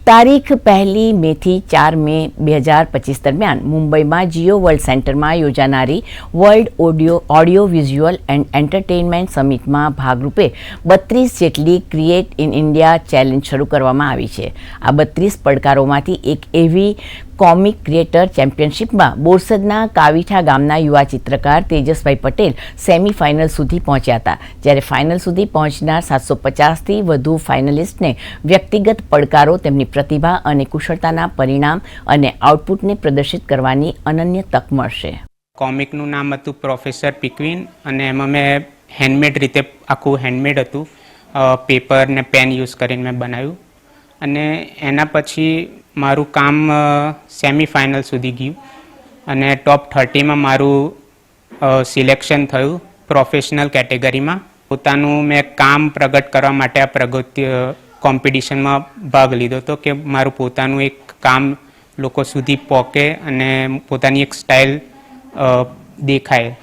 તારીખ 1 મેથી 4 મે 2025 દરમિયાન મુંબઈમાં જીઓ વર્લ્ડ સેન્ટરમાં યોજાનારી world audio visual and entertainment સમિટમાં ભાગરૂપે 32 જેટલી ક્રિએટ ઇન ઇન્ડિયા ચેલેન્જ શરૂ કરવામાં આવી છે. આ 32 પડકારોમાંથી એક એવી કોમિક ક્રિએટર ચેમ્પિયનશિપમાં બોરસદના કાવીઠા ગામના યુવા ચિત્રકાર તેજસભાઈ પટેલ સેમીફાઇનલ સુધી પહોંચ્યા હતા, જ્યારે ફાઇનલ સુધી પહોંચનાર 750થી વધુ ફાઇનલિસ્ટને વ્યક્તિગત પડકારો, તેમની પ્રતિભા અને કુશળતાના પરિણામ અને આઉટપુટને પ્રદર્શિત કરવાની અનન્ય તક મળશે. કોમિકનું નામ હતું પ્રોફેસર પિકવિન અને એમાં મેં હેન્ડમેડ રીતે આખું હેન્ડમેડ હતું, પેપર ને પેન યુઝ કરીને મેં બનાવ્યું અને એના પછી મારું કામ સેમીફાઇનલ સુધી ગયું અને ટોપ 30માં મારું સિલેક્શન થયું પ્રોફેશનલ કેટેગરીમાં. પોતાનું મેં કામ પ્રગટ કરવા માટે આ પ્રગતિ કોમ્પિટિશનમાં ભાગ લીધો હતો કે મારું પોતાનું એક કામ લોકો સુધી પહોંચે અને પોતાની એક સ્ટાઇલ દેખાય.